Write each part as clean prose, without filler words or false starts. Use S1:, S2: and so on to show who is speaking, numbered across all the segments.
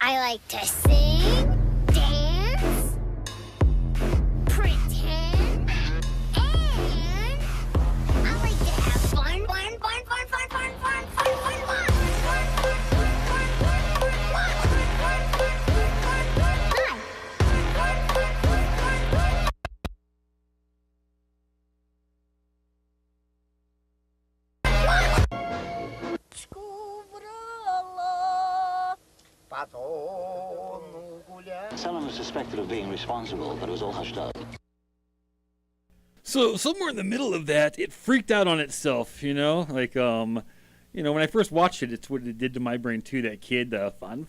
S1: I like to sing, dance, pretend, and I like to have fun.
S2: Someone was suspected of being responsible, but it was all hushed up.
S3: So somewhere in the middle of that, it freaked out on itself, like, when I first watched it, it's what it did to my brain too. That kid, fun.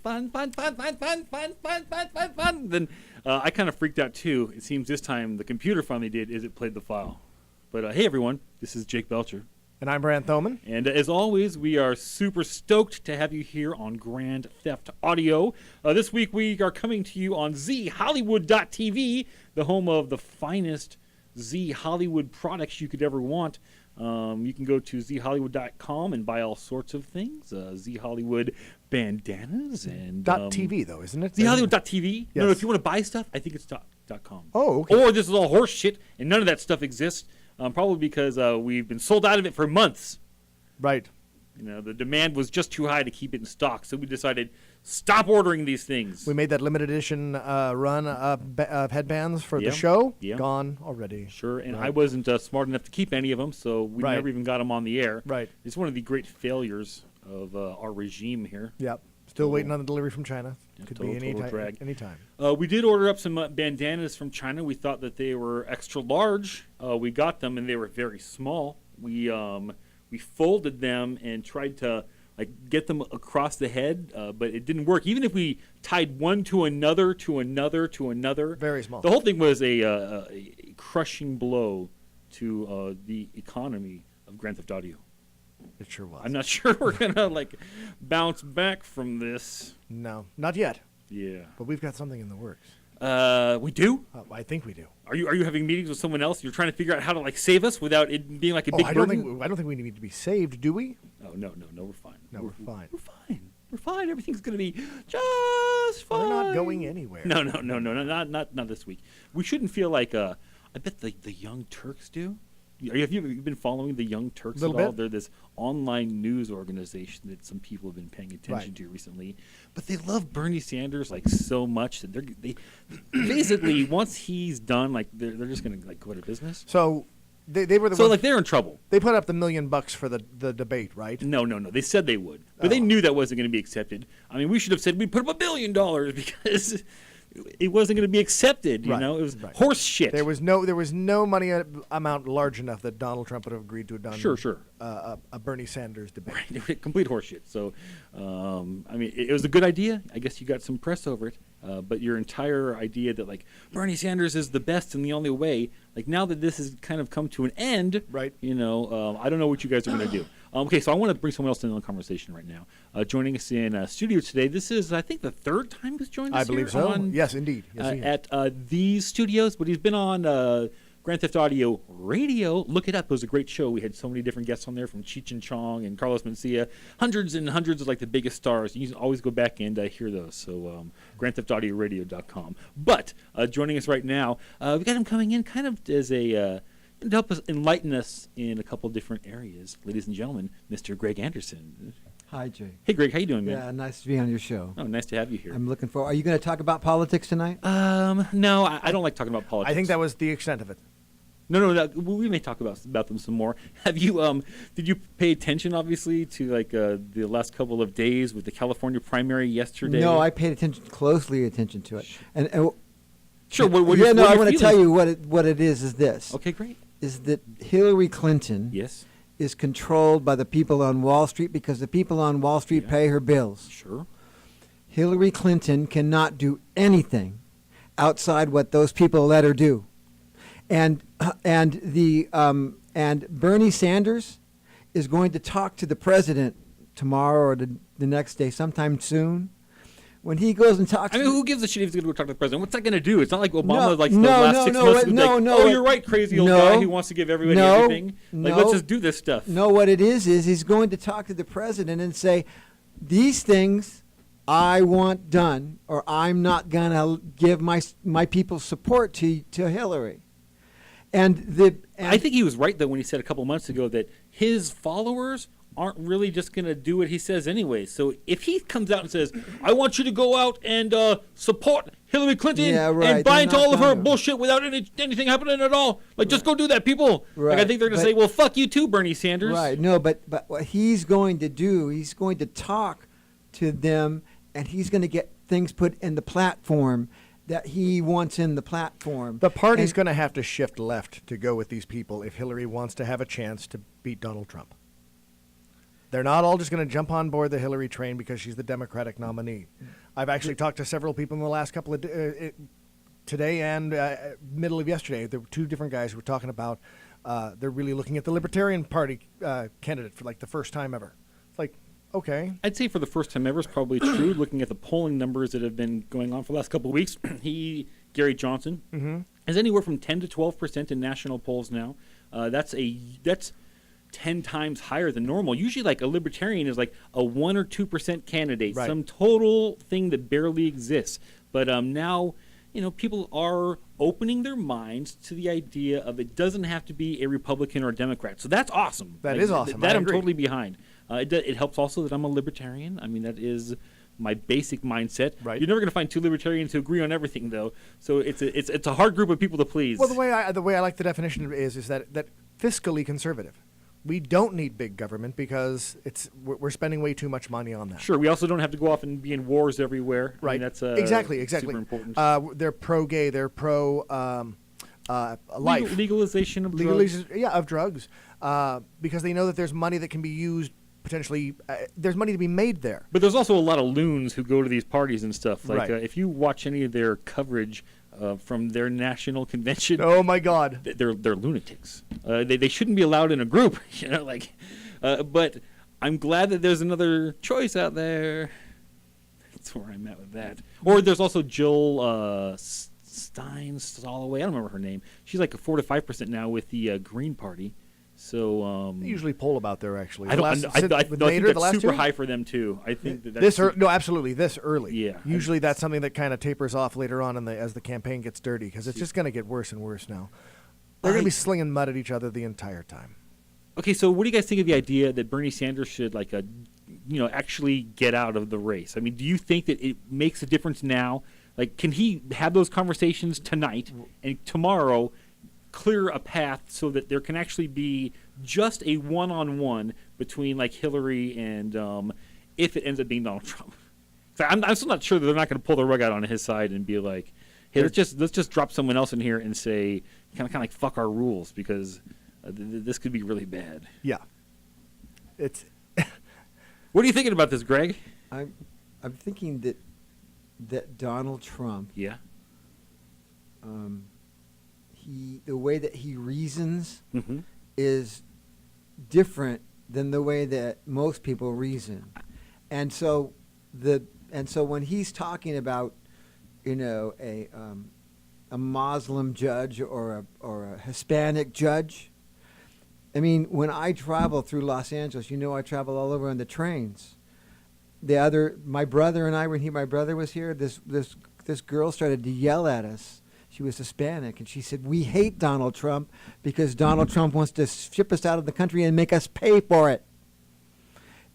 S3: Then I kind of freaked out too. It seems this time the computer finally did, is it played the file. But hey everyone, this is Jake Belcher.
S4: And I'm Brant Thoman.
S3: And as always, we are super stoked to have you here on Grand Theft Audio. This week we are coming to you on zhollywood.tv, the home of the finest Z Hollywood products you could ever want. You can go to zhollywood.com and buy all sorts of things. Z Hollywood bandanas and
S4: .tv though, isn't it?
S3: zhollywood.tv.
S4: Yes.
S3: No, if you want to buy stuff, I think it's .com.
S4: Oh, okay.
S3: Or this is all horse shit, and none of that stuff exists. Probably because we've been sold out of it for months.
S4: Right.
S3: The demand was just too high to keep it in stock, so we decided stop ordering these things.
S4: We made that limited edition run of headbands for the show.
S3: Yeah.
S4: Gone already.
S3: Sure, and
S4: right.
S3: I wasn't smart enough to keep any of them, so we
S4: Right.
S3: never even got them on the air.
S4: Right.
S3: It's one of the great failures of our regime here.
S4: Yep. Still waiting on the delivery from China.
S3: Yeah,
S4: Could
S3: total
S4: be
S3: drag.
S4: any time.
S3: We did order up some bandanas from China. We thought that they were extra large. We got them, and they were very small. We folded them and tried to get them across the head, but it didn't work. Even if we tied one to another,
S4: Very small.
S3: The whole thing was a crushing blow to the economy of Grand Theft Audio.
S4: It sure was.
S3: I'm not sure we're gonna bounce back from this.
S4: No, not yet.
S3: Yeah,
S4: But we've got something in the works.
S3: we do.
S4: I think we do.
S3: Are you having meetings with someone else? You're trying to figure out how to save us without it being like a big
S4: I don't
S3: burden?
S4: think we need to be saved, do we?
S3: Oh no, we're fine.
S4: No, we're fine.
S3: We're fine. Everything's gonna be just fine.
S4: We're not going anywhere.
S3: No, not this week. We shouldn't feel like I bet the Young Turks do. Have you been following the Young Turks at all?
S4: Bit.
S3: They're this online news organization that some people have been paying attention to recently. But they love Bernie Sanders so much that they basically once he's done, they're just gonna go out of business.
S4: So they were the
S3: So
S4: ones,
S3: they're in trouble.
S4: they put up the $1 million for the debate, right?
S3: No. They said they would, but they knew that wasn't going to be accepted. I mean, we should have said we put up $1 billion because it wasn't going to be accepted.
S4: Right.
S3: It was
S4: Right.
S3: horse shit.
S4: There was no money amount large enough that Donald Trump would have agreed to have done.
S3: Sure.
S4: A Bernie Sanders debate.
S3: Right. Complete horse shit. So, I mean, it was a good idea. I guess you got some press over it. But your entire idea that Bernie Sanders is the best and the only way, now that this has kind of come to an end,
S4: Right.
S3: I don't know what you guys are going to do. Okay, so I want to bring someone else into the conversation right now. Joining us in studio today, this is, I think, the third time he's joined us
S4: I believe
S3: here
S4: so.
S3: on,
S4: Yes, indeed. Yes, he is.
S3: at these studios, but he's been on Grand Theft Audio Radio. Look it up. It was a great show. We had so many different guests on there, from Cheech and Chong and Carlos Mencia. Hundreds and hundreds of the biggest stars. You can always go back and hear those. So GrandTheftAudioRadio.com. But joining us right now, we got him coming in kind of as a to help us enlighten us in a couple different areas. Ladies and gentlemen, Mr. Greg Anderson.
S5: Hi, Jake.
S3: Hey, Greg. How you doing, man?
S5: Yeah, nice to be on your show.
S3: Oh, nice to have you here.
S5: I'm looking for. Are you going to talk about politics tonight?
S3: No, I don't like talking about politics.
S4: I think that was the extent of it.
S3: No, we may talk about them some more. Have you did you pay attention obviously to the last couple of days with the California primary yesterday?
S5: No, I paid closely attention to it. And
S3: sure. What
S5: yeah,
S3: your,
S5: no,
S3: what
S5: I
S3: your
S5: want to
S3: feelings?
S5: tell you what it is this.
S3: Okay, great.
S5: Is that Hillary Clinton
S3: Yes.
S5: is controlled by the people on Wall Street because the people on Wall Street pay her bills.
S3: Sure.
S5: Hillary Clinton cannot do anything outside what those people let her do. And Bernie Sanders is going to talk to the president tomorrow or the next day, sometime soon. When he goes and talks,
S3: I mean, who gives a shit if he's going to go talk to the president? What's that going to do? It's not like Obama, the
S5: no,
S3: last
S5: no,
S3: 6
S5: no,
S3: months.
S5: what-
S3: was
S5: no,
S3: like,
S5: no,
S3: oh,
S5: what-
S3: you're right, crazy old
S5: no,
S3: guy who wants to give everybody
S5: no,
S3: everything.
S5: no.
S3: Let's just do this stuff.
S5: No, what it is he's going to talk to the president and say, these things I want done, or I'm not going to give my people support to Hillary. And
S3: I think he was right, though, when he said a couple months ago that his followers aren't really just going to do what he says anyway. So if he comes out and says, I want you to go out and support Hillary Clinton and buy into all of her bullshit without anything happening at all, like, just go do that, people.
S5: Right.
S3: Like, I think they're going to say, well, fuck you too, Bernie Sanders.
S5: Right. No, but what he's going to do, he's going to talk to them, and he's going to get things put in the platform that he wants in the platform.
S4: The party's going to have to shift left to go with these people if Hillary wants to have a chance to beat Donald Trump. They're not all just going to jump on board the Hillary train because she's the Democratic nominee. I've actually talked to several people in the last couple of today and middle of yesterday. There were two different guys who were talking about they're really looking at the Libertarian Party candidate for like the first time ever. It's like, okay.
S3: I'd say for the first time ever is probably true. Looking at the polling numbers that have been going on for the last couple of weeks, Gary Johnson, is anywhere from 10 to 12% in national polls now. That's 10 times higher than normal. Usually, like, a libertarian is like a 1 or 2% candidate,
S4: right.
S3: Some total thing that barely exists. But now, people are opening their minds to the idea of it doesn't have to be a Republican or a Democrat. So that's awesome.
S4: That is awesome.
S3: That
S4: I
S3: I'm
S4: agree.
S3: totally behind. It helps also that I'm a libertarian. I mean, that is my basic mindset.
S4: Right.
S3: You're never going to find two libertarians who agree on everything, though. So it's a hard group of people to please.
S4: Well, the way I like the definition is that fiscally conservative. We don't need big government because we're spending way too much money on that.
S3: Sure, we also don't have to go off and be in wars everywhere.
S4: Right.
S3: I mean, that's
S4: exactly.
S3: super important.
S4: They're pro-gay. They're pro life.
S3: Legalization of drugs.
S4: Of drugs. Because they know that there's money that can be used potentially. There's money to be made there.
S3: But there's also a lot of loons who go to these parties and stuff. Like,
S4: Right.
S3: If you watch any of their coverage from their national convention,
S4: Oh my God.
S3: they're lunatics. They shouldn't be allowed in a group, but I'm glad that there's another choice out there. That's where I'm at with that. Or there's also Jill Stoloway. I don't remember her name. She's like a 4 to 5% now with the Green Party. So
S4: They usually poll about there actually.
S3: I think that's super
S4: two?
S3: high for them too. I think that's
S4: absolutely this early.
S3: Yeah.
S4: Usually that's something that kind of tapers off later on as the campaign gets dirty because it's just going to get worse and worse now. They're going to be slinging mud at each other the entire time.
S3: Okay, so what do you guys think of the idea that Bernie Sanders should actually get out of the race? I mean, do you think that it makes a difference now? Like, can he have those conversations tonight and tomorrow clear a path so that there can actually be just a one-on-one between like Hillary and if it ends up being Donald Trump? So I'm still not sure that they're not going to pull the rug out on his side and be like, hey, let's just drop someone else in here and say kind of like fuck our rules because this could be really bad.
S4: Yeah. It's.
S3: What are you thinking about this, Greg?
S5: I'm thinking that Donald Trump,
S3: Yeah.
S5: the way that he reasons
S3: Mm-hmm.
S5: is different than the way that most people reason, and so when he's talking about, a Muslim judge or a Hispanic judge, I mean, when I travel through Los Angeles, I travel all over on the trains. My brother and I, when my brother was here, this girl started to yell at us. She was Hispanic, and she said, "We hate Donald Trump because Donald Trump wants to ship us out of the country and make us pay for it."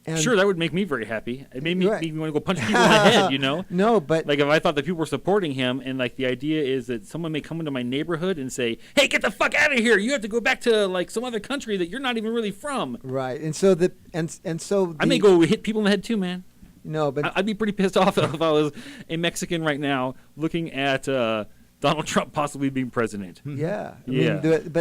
S5: And
S3: Sure, that would make me very happy. It made me
S5: Right.
S3: want to go punch people in the head,
S5: No, but
S3: Like, if I thought that people were supporting him, and, like, the idea is that someone may come into my neighborhood and say, hey, get the fuck out of here. You have to go back to, like, some other country that you're not even really from.
S5: right, and so
S3: I may go hit people in the head, too, man.
S5: No, but
S3: I'd be pretty pissed off if I was a Mexican right now looking at Donald Trump possibly being president.
S5: yeah, I
S3: Yeah.
S5: mean,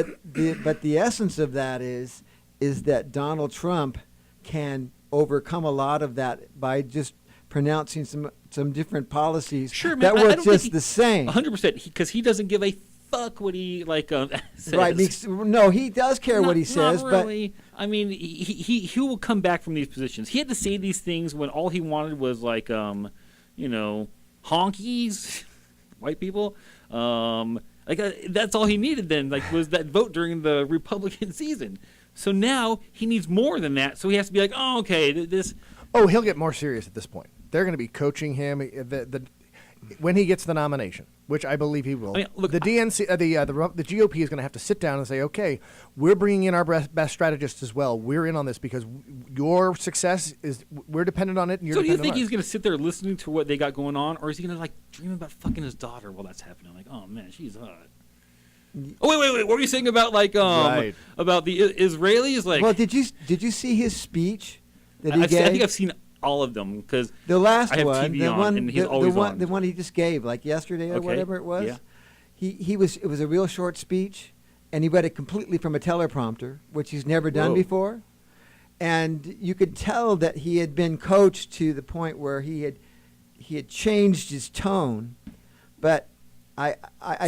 S5: but the essence of that is that Donald Trump can overcome a lot of that by just pronouncing some different policies
S3: Sure, man.
S5: that
S3: I
S5: were
S3: don't
S5: just
S3: think
S5: the same.
S3: 100%, because he doesn't give a fuck what he says.
S5: Right? No, he does care what he says,
S3: not really. I mean, he will come back from these positions. He had to say these things when all he wanted was like honkies, white people. That's all he needed then. Like, was that vote during the Republican season. So now he needs more than that. So he has to be like, oh, okay, this.
S4: Oh, he'll get more serious at this point. They're going to be coaching him when he gets the nomination, which I believe he will.
S3: I mean, look,
S4: the DNC, the GOP is going to have to sit down and say, okay, we're bringing in our best strategists as well. We're in on this because your success we're dependent on it. And you're
S3: So do you
S4: dependent
S3: think
S4: on
S3: he's
S4: us.
S3: going to sit there listening to what they got going on, or is he going to like dream about fucking his daughter while that's happening? Like, oh man, she's hot. Oh wait! What were you saying about like
S4: Right.
S3: about the Israelis? Like,
S5: Well, did you see his speech that he
S3: I
S5: gave?
S3: think I've seen all of them because
S5: the last
S3: I have
S5: one,
S3: TV
S5: the
S3: on,
S5: one,
S3: and he's
S5: the,
S3: always
S5: the one,
S3: on.
S5: the one he just gave, like yesterday or
S3: Okay,
S5: whatever it was.
S3: yeah.
S5: It was a real short speech, and he read it completely from a teleprompter, which he's never done
S3: Whoa.
S5: before. And you could tell that he had been coached to the point where he had changed his tone. But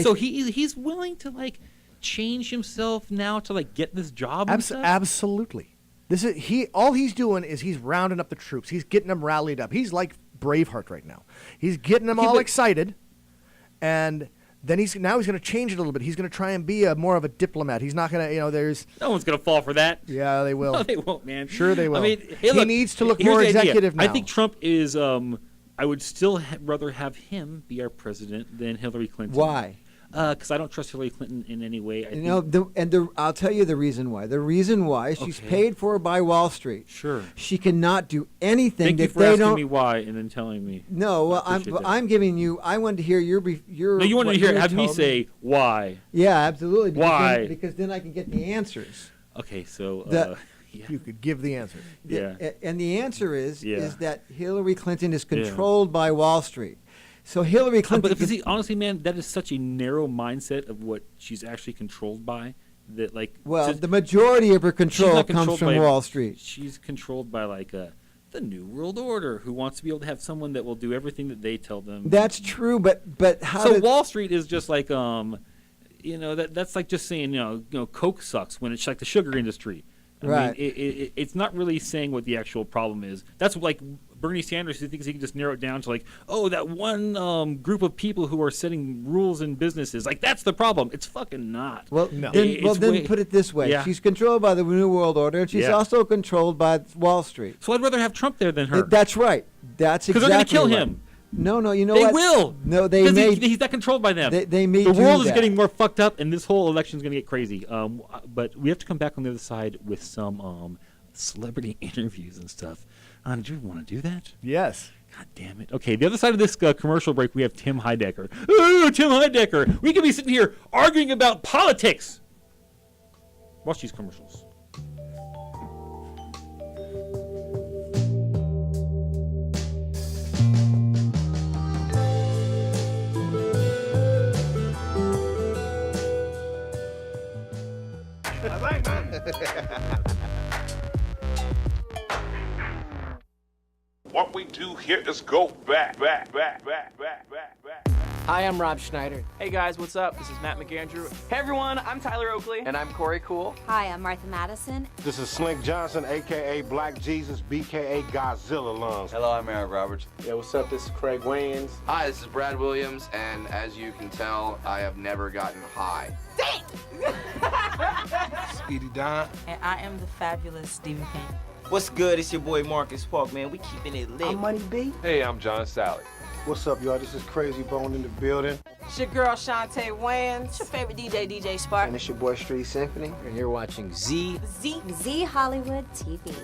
S3: so he's willing to like change himself now to like get this job. And stuff?
S4: Absolutely. This is all he's doing is he's rounding up the troops. He's getting them rallied up. He's like Braveheart right now. He's getting them all excited, and then he's going to change it a little bit. He's going to try and be more of a diplomat. He's not going to, there's.
S3: No one's gonna fall for that.
S4: Yeah, they will.
S3: No, they won't, man.
S4: Sure, they will.
S3: I mean, hey,
S4: he
S3: look,
S4: needs to look
S3: here's
S4: more
S3: the idea.
S4: executive now.
S3: I think Trump is. I would still rather have him be our president than Hillary Clinton.
S5: why?
S3: Because I don't trust Hillary Clinton in any way.
S5: I'll tell you the reason why. The reason why she's
S3: Okay.
S5: paid for by Wall Street.
S3: Sure.
S5: She cannot do anything
S3: Thank you
S5: that
S3: for
S5: they
S3: asking
S5: don't.
S3: me why and then telling me.
S5: No, well,
S3: appreciate that.
S5: I'm giving you. I wanted to hear your.
S3: No, you wanted
S5: what
S3: to hear
S5: you
S3: have me
S5: told
S3: say why.
S5: Yeah, absolutely. Because
S3: Why?
S5: because then I can get the answers.
S3: Okay, so
S5: The-
S3: yeah.
S4: You could give the answer.
S3: Yeah.
S5: And the answer is
S3: Yeah.
S5: that Hillary Clinton is controlled by Wall Street. So Hillary Clinton.
S3: But see, honestly, man, that is such a narrow mindset of what she's actually controlled by. That like,
S5: well,
S3: just-
S5: the majority of her
S3: she's
S5: control
S3: not
S5: comes
S3: controlled
S5: from
S3: by-
S5: Wall Street.
S3: She's controlled by like the New World Order, who wants to be able to have someone that will do everything that they tell them.
S5: That's true, but how?
S3: So
S5: did,
S3: Wall Street is just like that's like just saying Coke sucks when it's like the sugar industry. I
S5: Right.
S3: mean, it's not really saying what the actual problem is. That's like Bernie Sanders, who thinks he can just narrow it down to like, oh, that one group of people who are setting rules in businesses. Like, that's the problem. It's fucking not.
S5: Well,
S4: No.
S5: then put it this way:
S3: Yeah.
S5: she's controlled by the New World Order, and she's
S3: Yeah.
S5: also controlled by Wall Street.
S3: So I'd rather have Trump there than her.
S5: That's right. That's exactly.
S3: Because they're going to kill
S5: right.
S3: him.
S5: No, you know
S3: They
S5: what?
S3: will.
S5: No, they
S3: Because
S5: may.
S3: he's not controlled by them.
S5: They may
S3: The
S5: do
S3: world is
S5: that.
S3: getting more fucked up, and this whole election is going to get crazy. But we have to come back on the other side with some celebrity interviews and stuff. Did you want to do that?
S4: Yes.
S3: God damn it. Okay, the other side of this commercial break, we have Tim Heidecker. Ooh, Tim Heidecker. We could be sitting here arguing about politics. Watch these commercials.
S6: What we do here is go back.
S7: Hi, I'm Rob Schneider.
S8: Hey guys, what's up? This is Matt McAndrew. Hey everyone, I'm Tyler Oakley.
S7: And I'm Corey Cool.
S9: Hi, I'm Martha Madison.
S10: This is Slink Johnson, a.k.a. Black Jesus, BKA Godzilla Lungs.
S11: Hello, I'm Eric Roberts.
S10: Yeah, what's up? This is Craig Wayans.
S11: Hi, this is Brad Williams, and as you can tell, I have never gotten high.
S10: Speedy Don.
S12: And I am the fabulous Stephen King.
S7: What's good? It's your boy Marcus Park, man. We keeping it lit.
S12: I'm Money B.
S6: Hey, I'm John Sally.
S10: What's up, y'all? This is Crazy Bone in the building.
S12: It's your girl Shantae Wayans. It's your favorite DJ, DJ Spark.
S7: And it's your boy Street Symphony, and you're watching Z.
S9: Z Hollywood TV.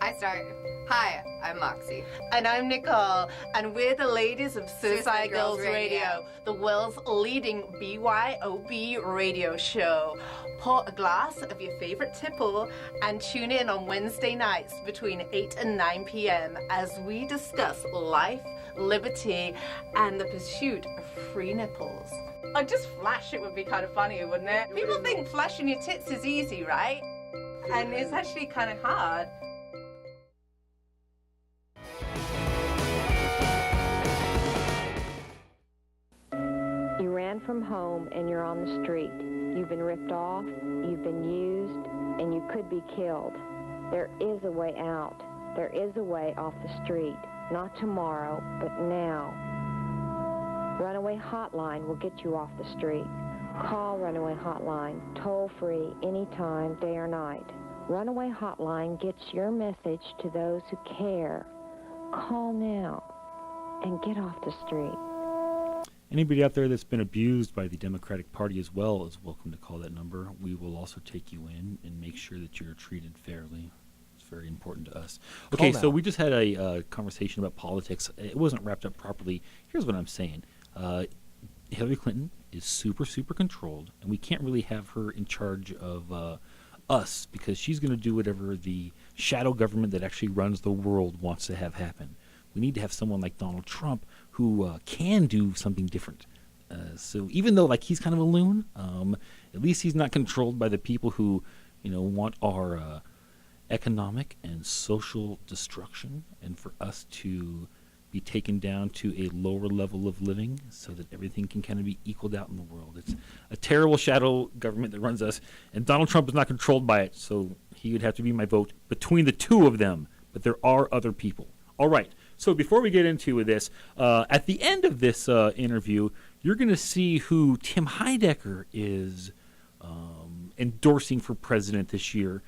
S13: I start. Hi, I'm Moxie.
S14: And I'm Nicole, and we're the ladies of Suicide Girls Radio, the world's leading BYOB radio show. Pour a glass of your favorite tipple and tune in on Wednesday nights between 8 and 9 p.m. as we discuss life, liberty, and the pursuit of free nipples. Like, just flash it would be kind of funny, wouldn't it? People think flashing your tits is easy, right? And it's actually kind of hard.
S15: You ran from home and you're on the street. You've been ripped off, you've been used, and you could be killed. There is a way out. There is a way off the street. Not tomorrow, but now. Runaway Hotline will get you off the street. Call Runaway Hotline, toll free, anytime, day or night. Runaway Hotline gets your message to those who care. Call now and get off the street.
S3: Anybody out there that's been abused by the Democratic Party as well is welcome to call that number. We will also take you in and make sure that you're treated fairly. It's very important to us. Okay, so we just had a conversation about politics. It wasn't wrapped up properly. Here's what I'm saying. Hillary Clinton is super, super controlled, and we can't really have her in charge of us because she's going to do whatever the shadow government that actually runs the world wants to have happen. We need to have someone like Donald Trump who can do something different. So even though like he's kind of a loon, at least he's not controlled by the people who, want our economic and social destruction, and for us to be taken down to a lower level of living so that everything can kind of be equaled out in the world. It's a terrible shadow government that runs us, and Donald Trump is not controlled by it, so he would have to be my vote between the two of them. But there are other people. All right. So before we get into this, at the end of this interview, you're going to see who Tim Heidecker is endorsing for president this year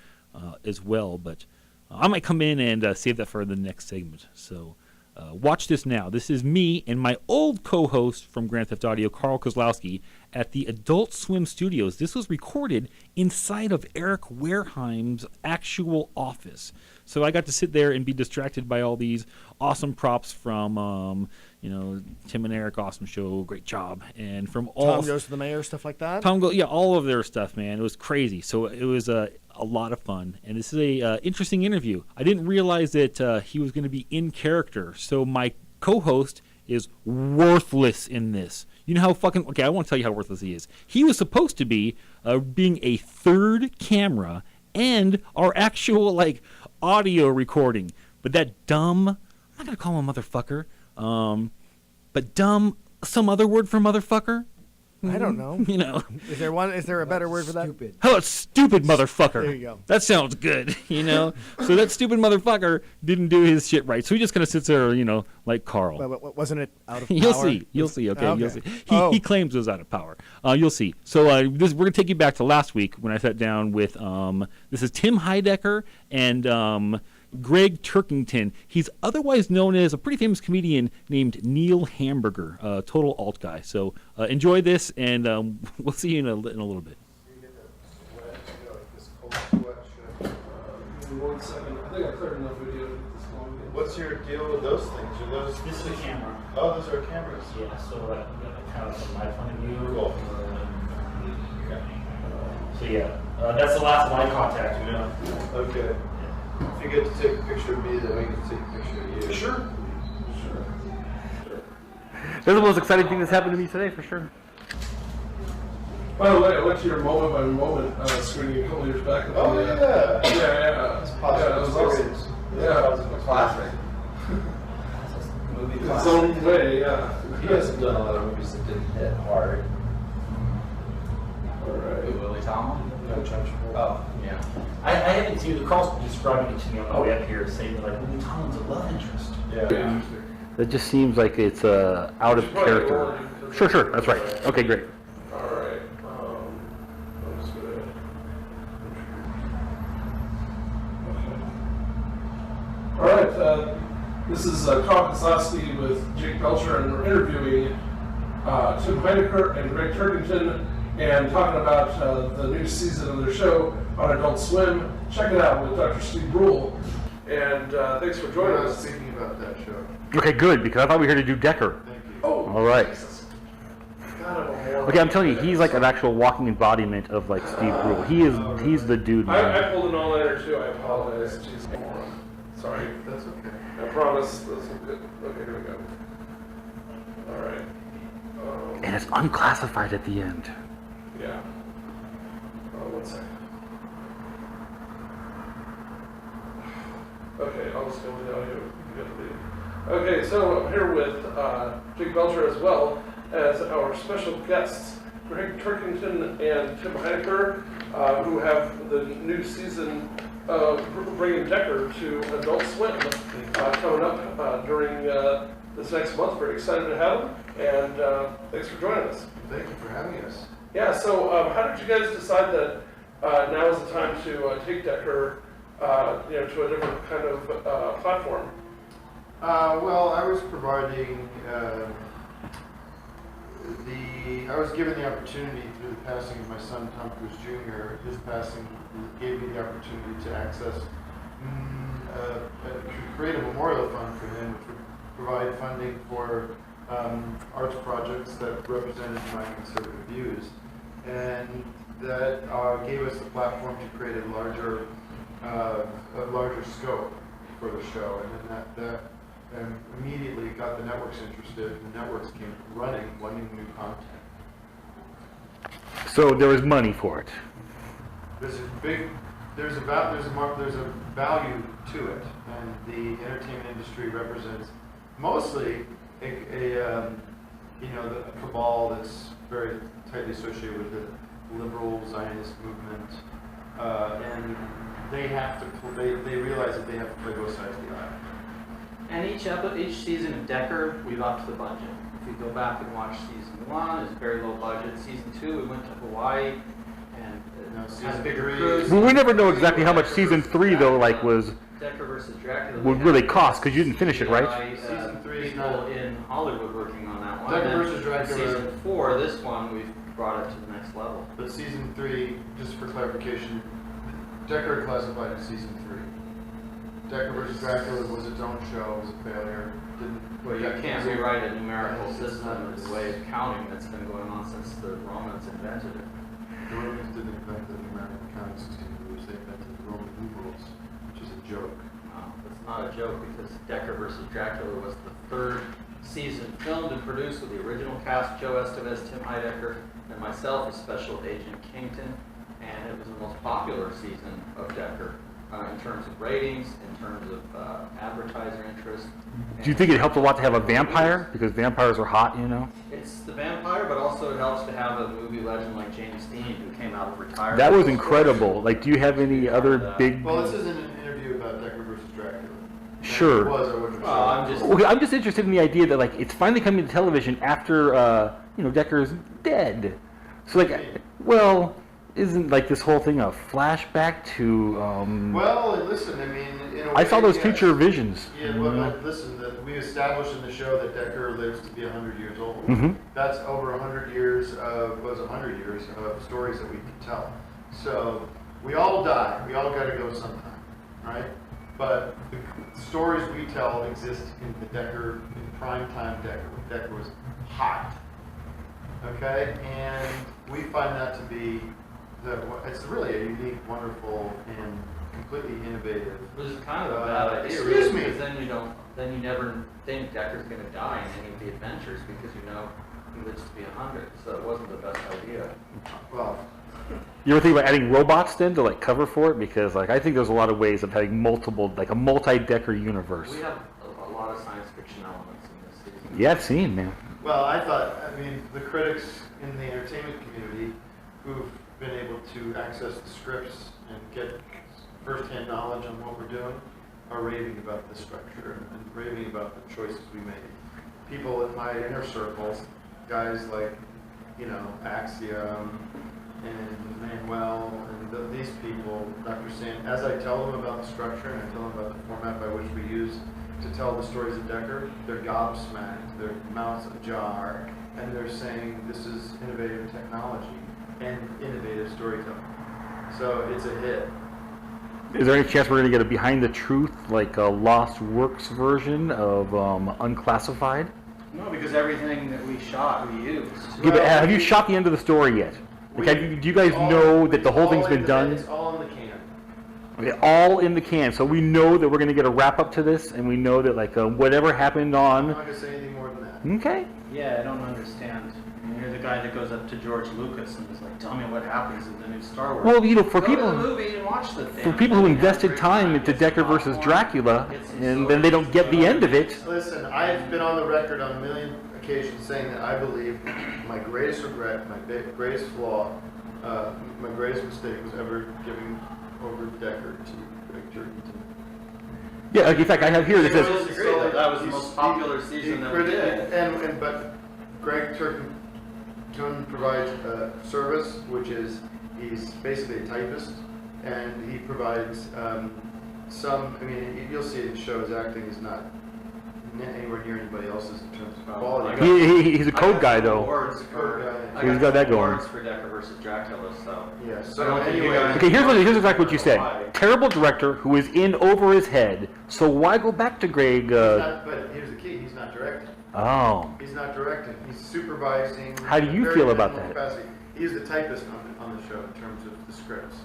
S3: as well. But I might come in and save that for the next segment. So watch this now. This is me and my old co-host from Grand Theft Audio, Carl Kozlowski, at the Adult Swim Studios. This was recorded inside of Eric Wareheim's actual office. So I got to sit there and be distracted by all these awesome props from, Tim and Eric, awesome show, great job. And from all...
S4: Tom Goes to the Mayor, stuff like that?
S3: All of their stuff, man. It was crazy. So it was a lot of fun. And this is a interesting interview. I didn't realize that he was going to be in character. So my co-host is worthless in this. You know how fucking... Okay, I won't tell you how worthless he is. He was supposed to be being a third camera and our actual, audio recording. But that dumb... I'm not going to call him a motherfucker. But dumb... Some other word for motherfucker?
S4: I don't know. Is there a better word for that?
S5: Stupid.
S3: How about stupid motherfucker?
S4: There you go.
S3: That sounds good, So that stupid motherfucker didn't do his shit right. So he just kind of sits there, like Carl.
S4: But wasn't it out of power?
S3: You'll see. Okay,
S4: Okay.
S3: you'll see. He claims it was out of power. You'll see. So we're going to take you back to last week when I sat down with, this is Tim Heidecker and Greg Turkington. He's otherwise known as a pretty famous comedian named Neil Hamburger, total alt guy. So enjoy this, and we'll see you in a little bit.
S16: 1 second. I think I cleared enough video to get this long.
S17: What's your deal with those things? Are those?
S3: This is a camera.
S17: Oh, those are cameras.
S3: Yeah, so we got kind of from my point of view.
S17: Cool.
S3: So yeah, that's the last eye contact,
S17: Okay. If you get to take a picture of me, then we can take a picture of you.
S3: Sure. That's the most exciting thing that's happened to me today, for sure.
S16: By the way, I went to your moment by moment screening a couple years back.
S17: Oh, yeah.
S16: Yeah.
S17: It's positive.
S16: Yeah, it was awesome.
S17: Yeah. Classic. Movie
S16: Its own way, yeah.
S17: You guys have done a lot of movies that didn't hit hard.
S16: All right.
S2: Willie Tomlin?
S17: No Trench Coat.
S2: Oh, yeah.
S3: I haven't seen the Carl's describing it to me on the way up here, saying like Willie Tomlin's a love interest.
S17: Yeah.
S3: That just seems like it's out of character. Sure, that's right. Okay, great.
S16: All right. That's good. All right. This is Carl Kozlowski with Jake Belcher, and we're interviewing Tim Heidecker and Greg Turkington, and talking about the new season of their show on Adult Swim. Check it out with Dr. Steve Brule. And thanks for joining us.
S17: Speaking about that show.
S3: Okay, good, because I thought we were here to do Decker.
S17: Thank you.
S16: Oh,
S3: all right.
S16: God,
S3: Okay, I'm telling you, he's like an actual walking embodiment of like Steve Brule. He's the dude, man.
S16: I pulled an all-nighter too. I apologize. Jeez, moron. Sorry.
S17: That's okay.
S16: I promise this is good. Okay, here we go. All right.
S3: And it's unclassified at the end.
S16: Yeah. 1 second. Okay, I'll just go with the audio. You get the video. Okay, so I'm here with Jake Belcher as well as our special guests, Greg Turkington and Tim Heidecker, who have the new season of bringing Decker to Adult Swim coming up during this next month. Very excited to have them, and thanks for joining us.
S17: Thank you for having us.
S16: Yeah, so how did you guys decide that now is the time to take Decker, to a different kind of platform?
S17: Well, I was providing I was given the opportunity through the passing of my son Tom Cruise Jr. His passing gave me the opportunity to access, create a memorial fund for him, which would provide funding for arts projects that represented my conservative views, and that gave us the platform to create a larger scope for the show, and then that immediately got the networks interested. The networks came running, wanting new content.
S3: So there was money for it.
S17: There's a value to it, and the entertainment industry represents mostly a cabal that's very tightly associated with the liberal Zionist movement, and they realize that they have to play both sides of the aisle.
S18: And each season of Decker, we've upped the budget. If you go back and watch season 1, it's very low budget. Season 2, we went to Hawaii and had a bigger cruise.
S3: Well, we never know exactly how much season 3 though, was.
S18: Decker versus Dracula
S3: Would really cost because you didn't finish it, right?
S18: Season 3 people in Hollywood working on that one.
S17: Decker versus Dracula.
S18: Season 4, this one, we've brought it to the next level.
S17: But season 3, just for clarification, Decker classified as season 3. Decker vs. Dracula was its own show, was a failure.
S18: Well, you can't rewrite a numerical system. It's a way of counting that's been going on since the Romans invented it.
S17: The Romans didn't invent the numerical counting system, they invented the Roman numerals, which is a joke.
S18: No, it's not a joke because Decker vs. Dracula was the 3rd season filmed and produced with the original cast, Joe Estevez, Tim Heidecker, and myself as Special Agent Kington, and it was the most popular season of Decker. In terms of ratings, in terms of advertiser interest.
S3: Do you think it helped a lot to have a vampire? Because vampires are hot,
S18: It's the vampire, but also it helps to have a movie legend like James Dean, who came out of retirement.
S3: That was incredible. Do you have any other big...
S17: Well, this isn't an interview about Decker versus Dracula.
S3: Sure.
S17: If it was, I wouldn't have
S3: I'm just interested in the idea that, it's finally coming to television after, Decker's dead. So, isn't this whole thing a flashback to?
S17: Well, listen. I mean, in a way,
S3: I saw those future visions.
S17: Yeah, but listen. That we established in the show that Decker lives to be 100 years old.
S3: Mm-hmm.
S17: That's over 100 years of 100 years of stories that we can tell. So we all die. We all got to go sometime, right? But the stories we tell exist in the Decker, in prime time Decker. When Decker was hot. Okay, and we find that to be. It's really a unique, wonderful, and completely innovative.
S18: Which is kind of a bad idea,
S17: excuse me.
S18: Because then you never think Decker's going to die in any of the adventures because he lives to be 100. So it wasn't the best idea.
S17: Well,
S3: you ever think about adding robots then to cover for it? Because I think there's a lot of ways of having multiple, a multi-Decker universe.
S18: We have a lot of science fiction elements in this season.
S3: Yeah, I've seen, man.
S17: Well, the critics in the entertainment community who've been able to access the scripts and get first-hand knowledge on what we're doing are raving about the structure and raving about the choices we made. People in my inner circles, guys like, Axiom and Manuel and these people, Dr. Sand, as I tell them about the structure and I tell them about the format by which we use to tell the stories of Decker, they're gobsmacked, their mouths ajar, and they're saying this is innovative technology and innovative storytelling. So it's a hit.
S3: Is there any chance we're going to get a behind the truth, a Lost Works version of Unclassified?
S18: No, because everything that we shot, we used.
S3: Yeah, but have you shot the end of the story yet? Do you guys know that the whole thing's been done?
S17: It's all in the can.
S3: Okay, all in the can. So we know that we're going to get a wrap up to this, and we know that whatever happened on.
S17: I'm not going to say anything more than that.
S3: Okay.
S18: Yeah, I don't understand. You're the guy that goes up to George Lucas and is like, "Tell me what happens in the new Star Wars."
S3: Well, for people,
S18: go to the movie and watch the thing.
S3: For people who invested time into Decker versus Dracula, and then they don't get the end of it.
S17: Listen, I've been on the record on a million occasions saying that I believe my greatest regret, my greatest flaw, my greatest mistake was ever giving over Decker to Greg Turkington.
S3: Yeah, in fact, I have here that says
S18: that was the most popular season that we did.
S17: But Greg Turkington provides a service which is He's basically a typist, and he provides some. I mean, you'll see in the show his acting is not anywhere near anybody else's in terms of quality.
S3: He's a code guy, though.
S17: He's a code guy.
S3: So he's got that going.
S18: Awards for Decker versus Dracula, so.
S17: Yes.
S18: I
S17: So
S18: don't think you
S17: anyway,
S18: guys-
S3: Okay, here's exactly what you said. Terrible director who is in over his head. So why go back to Greg?
S17: but here's the key: he's not directing.
S3: Oh.
S17: He's not directing. He's supervising.
S3: How do you
S17: very
S3: feel about
S17: minimal
S3: that?
S17: capacity. He's the typist on the show in terms of the scripts.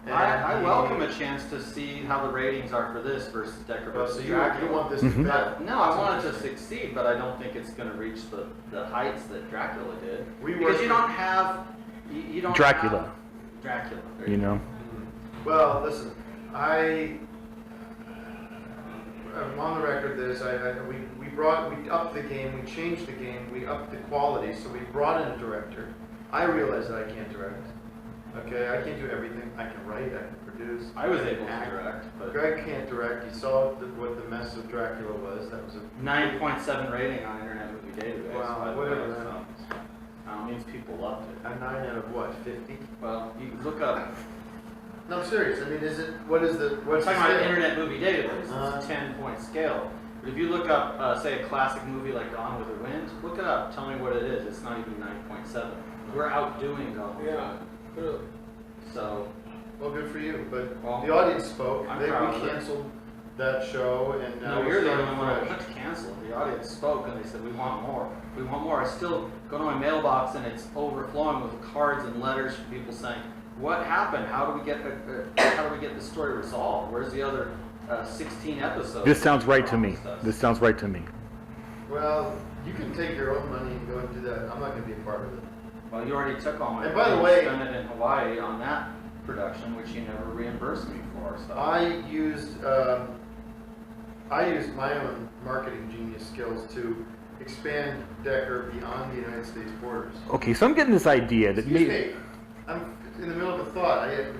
S17: And
S18: I
S17: he-
S18: welcome a chance to see how the ratings are for this versus Decker
S17: Well,
S18: versus
S17: so you
S18: Dracula.
S17: want this to fail?
S18: No, I want it to succeed, but I don't think it's going to reach the heights that Dracula did.
S17: We
S18: because
S17: work
S18: you don't have you don't
S3: Dracula.
S18: have Dracula. There
S3: You know.
S17: Well, listen, I'm on the record. We upped the game. We changed the game. We upped the quality. So we brought in a director. I realize that I can't direct. Okay, I can't do everything. I can write. I can produce.
S18: I was
S17: I can
S18: able to
S17: act.
S18: direct, but
S17: Greg can't direct. You saw what the mess of Dracula was. That was a
S18: 9.7 rating on Internet Movie Database.
S17: Wow,
S18: by the
S17: whatever
S18: way,
S17: that
S18: so, means people loved it.
S17: a 9 out of what? 50?
S18: Well, you look up.
S17: No, I'm serious. I mean, what's
S18: We're
S17: the
S18: talking about
S17: scale?
S18: Internet Movie Database. It's a 10-point scale. But if you look up, say, a classic movie like Gone with the Wind, look it up. Tell me what it is. It's not even 9.7. We're outdoing Gone with the Wind. So.
S17: Well, good for you. But
S18: Well,
S17: the audience spoke.
S18: I'm
S17: We
S18: proud of it.
S17: canceled that show, and now
S18: No,
S17: we're
S18: you're the
S17: starting
S18: only one
S17: fresh.
S18: that's canceled. The audience spoke and they said, we want more. We want more. I still go to my mailbox and it's overflowing with cards and letters from people saying, what happened? How do we get this story resolved? Where's the other 16 episodes?
S3: This sounds right to me. This sounds right to me.
S17: Well, you can take your own money and go and do that. I'm not going to be a part of it.
S18: Well, you already took all my
S17: And by the
S18: money
S17: way-
S18: and spent it in Hawaii on that production, which you never reimbursed me for. So.
S17: I used my own marketing genius skills to expand Decker beyond the United States borders.
S3: Okay, so I'm getting this idea that
S17: Excuse me. I'm in the middle of a thought. I added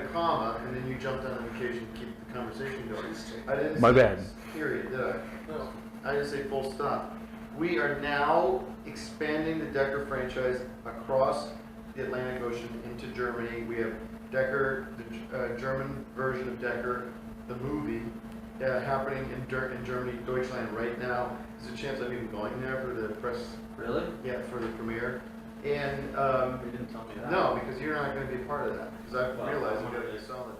S17: a comma, and then you jumped on an occasion to keep the conversation going. I didn't
S3: My
S17: say
S3: bad.
S17: period, did I? No. I didn't say full stop. We are now expanding the Decker franchise across the Atlantic Ocean into Germany. We have Decker, the German version of Decker, the movie, happening in Germany, Deutschland right now. There's a chance I'm even going there for the press.
S18: Really?
S17: Yeah, for the premiere. And
S18: You didn't tell me that.
S17: no, because you're not going to be a part of that. Because I've realized you got to be solid.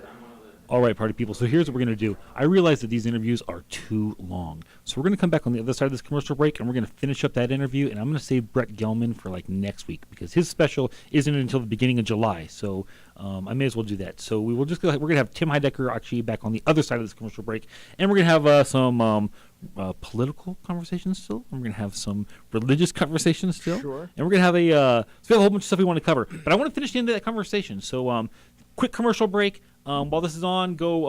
S3: All right, party people. So here's what we're going to do. I realize that these interviews are too long. So we're going to come back on the other side of this commercial break, and we're going to finish up that interview. And I'm going to save Brett Gelman for like next week because his special isn't until the beginning of July. So I may as well do that. So we will just go ahead. We're going to have Tim Heidecker actually back on the other side of this commercial break, and we're going to have some political conversations still. And we're going to have some religious conversations still.
S4: Sure.
S3: And we're going to have we have a whole bunch of stuff we want to cover. But I want to finish the end of that conversation. So quick commercial break. While this is on, go.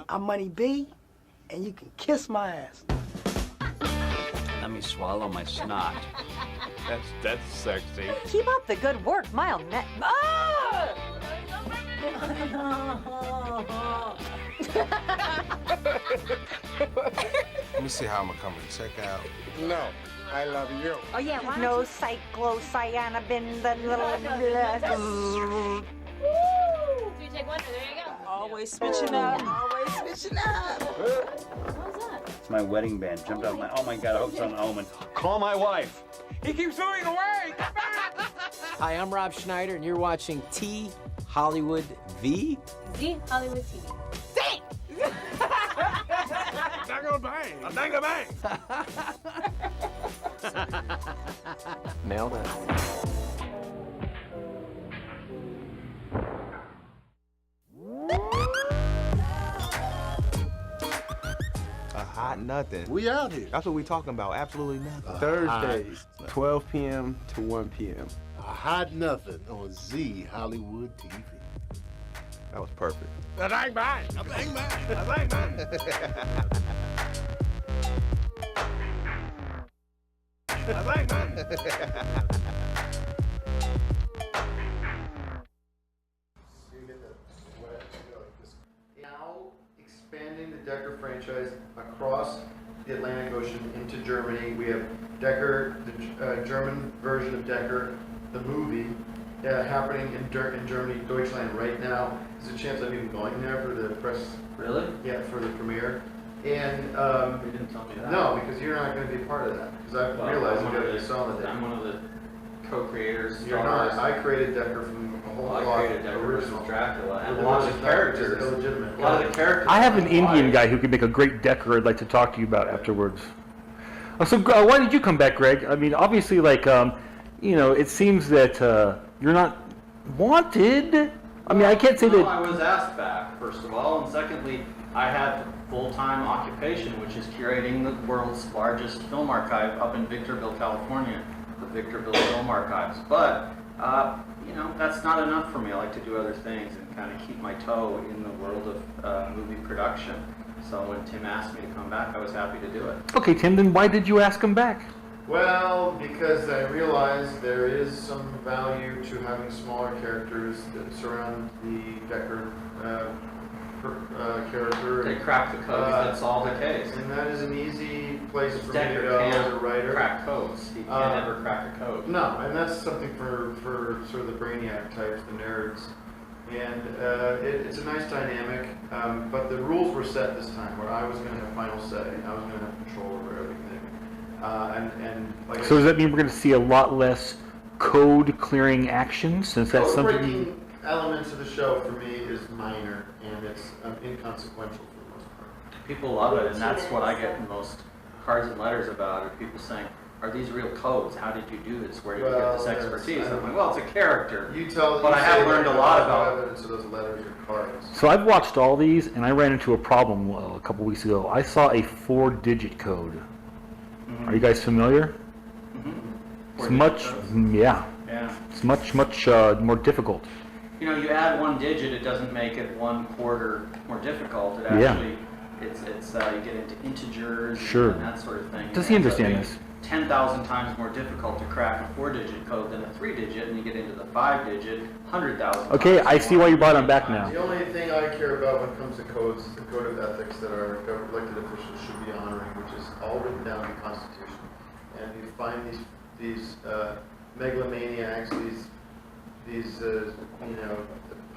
S19: I'm Money B, and you can kiss my ass.
S2: Let me swallow my snot.
S20: That's sexy.
S21: Keep up the good work, mild net. Ah!
S10: Let me see how I'm gonna come and check out.
S19: No, I love you.
S21: Oh yeah, why
S15: No cyclocyanabin, the little.
S21: Do you take one? There you go. Always switching up. Always switching up. How's that?
S2: It's my wedding band. Jumped out my. Oh my God! I hope it's on Omen. Call my wife.
S19: He keeps moving away. Hi, I'm Rob Schneider, and you're watching T Hollywood V.
S21: Z Hollywood TV.
S19: Dango bang. A dango bang. Nailed it.
S20: A hot nothing.
S19: We out here.
S20: That's what we talking about. Absolutely nothing.
S19: Thursdays, 12 p.m. to 1 p.m.
S10: A Hot Nothing on Z Hollywood TV.
S20: That was perfect.
S10: That ain't mine. That ain't mine. That ain't mine. That ain't mine.
S17: Now expanding the Decker franchise across the Atlantic Ocean into Germany. We have Decker, the German version of Decker, the movie, happening in Germany, Deutschland right now. There's a chance I'm even going there for the press.
S18: Really?
S17: Yeah, for the premiere. And
S18: you didn't tell me that.
S17: no, because you're not going to be part of that. Because I've realized you got to be solid.
S18: I'm one of the co-creators.
S17: You're not. I created Decker from a whole lot
S18: I created Decker
S17: original
S18: versus Dracula, and
S17: Well,
S18: a lot of the characters.
S17: illegitimate.
S18: A lot of the characters.
S3: I have an Indian guy who could make a great Decker I'd like to talk to you about afterwards. So why did you come back, Greg? I mean, obviously, like, it seems that you're not wanted. I mean, I can't say that.
S18: I was asked back, first of all, and secondly, I had full-time occupation, which is curating the world's largest film archive up in Victorville, California, the Victorville Film Archives. But, that's not enough for me. I like to do other things and kind of keep my toe in the world of movie production. So when Tim asked me to come back, I was happy to do it.
S3: Okay, Tim, then why did you ask him back?
S17: Well, because I realized there is some value to having smaller characters that surround the Decker character.
S18: They crack the codes, that's all the case.
S17: And that is an easy place for me to
S18: Decker
S17: go as a
S18: can't
S17: writer.
S18: crack codes. He can't ever crack a code.
S17: No, and that's something for sort of the brainiac types, the nerds. And it's a nice dynamic, but the rules were set this time where I was going to have final say. I was going to have control over everything.
S3: So does that mean we're going to see a lot less code-clearing action, since that's something?
S17: Code-breaking elements of the show for me is minor, and it's inconsequential for the most part.
S18: People love it, and that's what I get the most cards and letters about, are people saying, are these real codes? How did you do this? Where did you get this expertise? I'm like, well, it's a character. But I have learned a lot about it.
S17: Evidence of those letters or cards.
S3: So I've watched all these, and I ran into a problem a couple weeks ago. I saw a 4-digit code. Are you guys familiar? It's much, yeah. It's much more difficult.
S18: You add one digit, it doesn't make it 1/4 more difficult. It actually, it's you get into integers and that sort of thing.
S3: Does he understand this?
S18: 10,000 times more difficult to crack a 4-digit code than a 3-digit, and you get into the 5-digit, 100,000.
S3: Okay, I see why you brought him back now.
S17: The only thing I care about when it comes to codes is the code of ethics that our elected officials should be honoring, which is all written down in the Constitution. And you find these megalomaniacs, these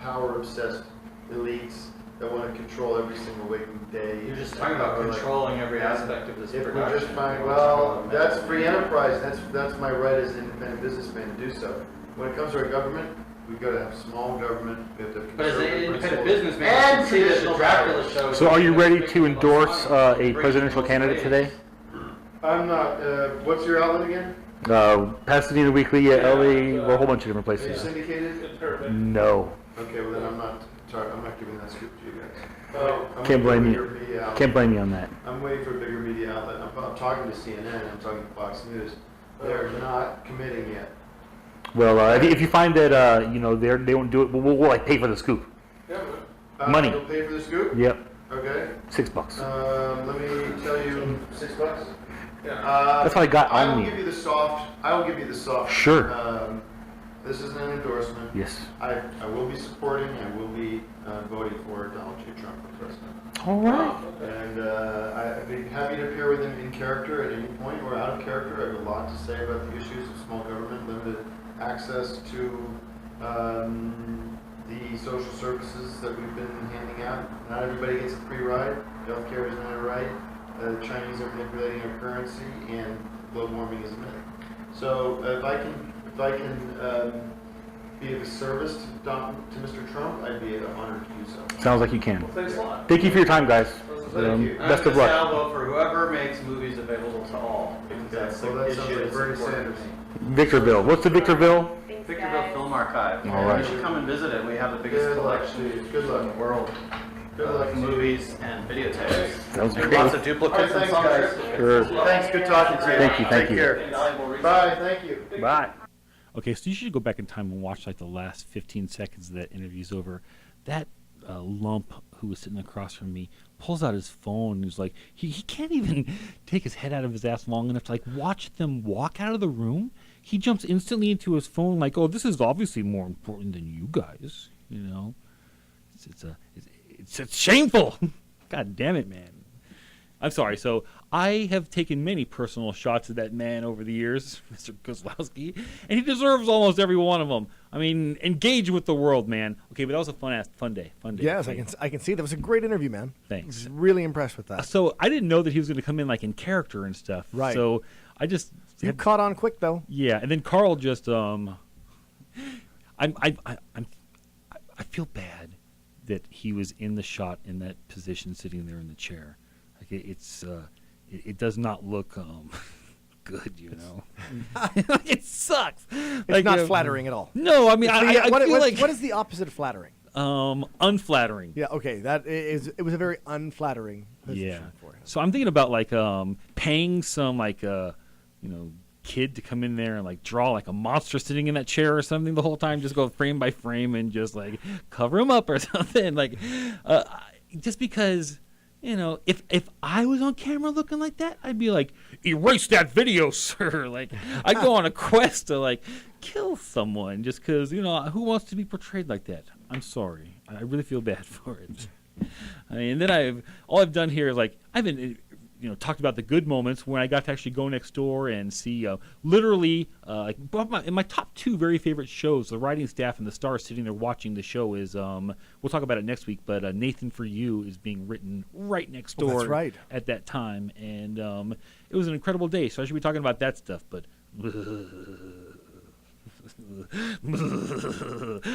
S17: power-obsessed elites that want to control every single waking day.
S18: You're just talking about controlling every aspect of this production.
S17: If we just find, well, that's free enterprise. That's my right as an independent businessman to do so. When it comes to our government, we've got to have small government. We have to have
S18: but as an independent
S17: principles.
S18: businessman,
S17: and
S18: you can see that the
S17: traditional
S18: Dracula
S17: powers.
S18: show.
S3: So are you ready to endorse a presidential candidate today?
S17: I'm not. What's your outlet again?
S3: Pasadena Weekly, LA, a whole bunch of different
S17: Are you
S3: places.
S17: syndicated?
S3: No.
S17: Okay, well then I'm not giving that scoop to you guys. I'm
S3: Can't blame
S17: waiting
S3: you.
S17: for a bigger media outlet.
S3: Can't blame you on that.
S17: I'm waiting for a bigger media outlet. I'm talking to CNN. I'm talking to Fox News. They're not committing yet.
S3: Well, if you find that they won't do it, we'll like pay for the scoop. Money.
S17: You'll pay for the scoop?
S3: Yep.
S17: Okay.
S3: $6.
S17: Let me tell you, $6.
S3: That's what I got
S17: I
S3: on
S17: will
S3: me.
S17: give you the soft. I will give you the soft.
S3: Sure.
S17: This isn't an endorsement.
S3: Yes.
S17: I will be supporting. I will be voting for Donald J. Trump for president.
S3: All right.
S17: And I'd be happy to appear with him in character at any point or out of character. I have a lot to say about the issues of small government, limited access to the social services that we've been handing out. Not everybody gets a free ride. Healthcare is not a right. The Chinese are manipulating our currency, and global warming is a myth. So if I can be of service to Mr. Trump, I'd be honored to do so.
S3: Sounds like you can.
S18: Well, thanks a lot.
S3: Thank you for your time, guys.
S17: Thank you.
S3: Best of luck.
S18: I'll vote for whoever makes movies available to all. Because that's the
S17: Well, that sounds
S18: issue
S17: like
S18: that's
S17: Bernie
S18: important
S17: Sanders.
S18: to me.
S3: Victorville. What's the Victorville?
S18: Victorville Film Archive.
S3: All right.
S18: You should come and visit it. We have the biggest
S17: Good luck,
S18: collection
S17: Steve. Good luck.
S18: in the world.
S17: Good luck,
S18: of movies and videotapes.
S3: Sounds
S18: and
S3: great.
S18: lots of duplicates and
S17: Thanks,
S18: some.
S17: guys.
S3: Sure.
S17: Thanks. Good talking to you.
S3: Thank you. Thank
S17: Take
S3: you.
S17: care. Bye. Thank you.
S3: Bye. Okay, so you should go back in time and watch like the last 15 seconds of that interview's over. That lump who was sitting across from me pulls out his phone and he's like, he can't even take his head out of his ass long enough to like watch them walk out of the room. He jumps instantly into his phone like, oh, this is obviously more important than you guys, you know. It's shameful. God damn it, man. I'm sorry. So I have taken many personal shots at that man over the years, Mr. Kozlowski, and he deserves almost every one of them. I mean, engage with the world, man. Okay, but that was a fun day.
S4: Yes, I can see that was a great interview, man.
S3: Thanks.
S4: I was really impressed with that.
S3: So I didn't know that he was going to come in like in character and stuff.
S4: Right.
S3: So I just
S4: you caught on quick though.
S3: Yeah, and then Carl just I feel bad that he was in the shot in that position, sitting there in the chair. Like it does not look good, you know. It sucks.
S4: It's
S3: like,
S4: not flattering at all.
S3: No, I mean, I feel like
S4: what is the opposite of flattering?
S3: Unflattering.
S4: Yeah. Okay. It was a very unflattering position for him.
S3: So I'm thinking about like paying some like kid to come in there and like draw like a monster sitting in that chair or something the whole time, just go frame by frame and just like cover him up or something. Like just because. You know, if I was on camera looking like that, I'd be like, erase that video, sir. Like, I'd go on a quest to, like, kill someone just because, you know, who wants to be portrayed like that? I'm sorry. I really feel bad for it. I mean, and then all I've done here is, like, I've been, talked about the good moments when I got to actually go next door and see literally, in my top two very favorite shows, the writing staff and the stars sitting there watching the show is, we'll talk about it next week, but Nathan For You is being written right next door
S4: that's right.
S3: at that time. And it was an incredible day, so I should be talking about that stuff, but...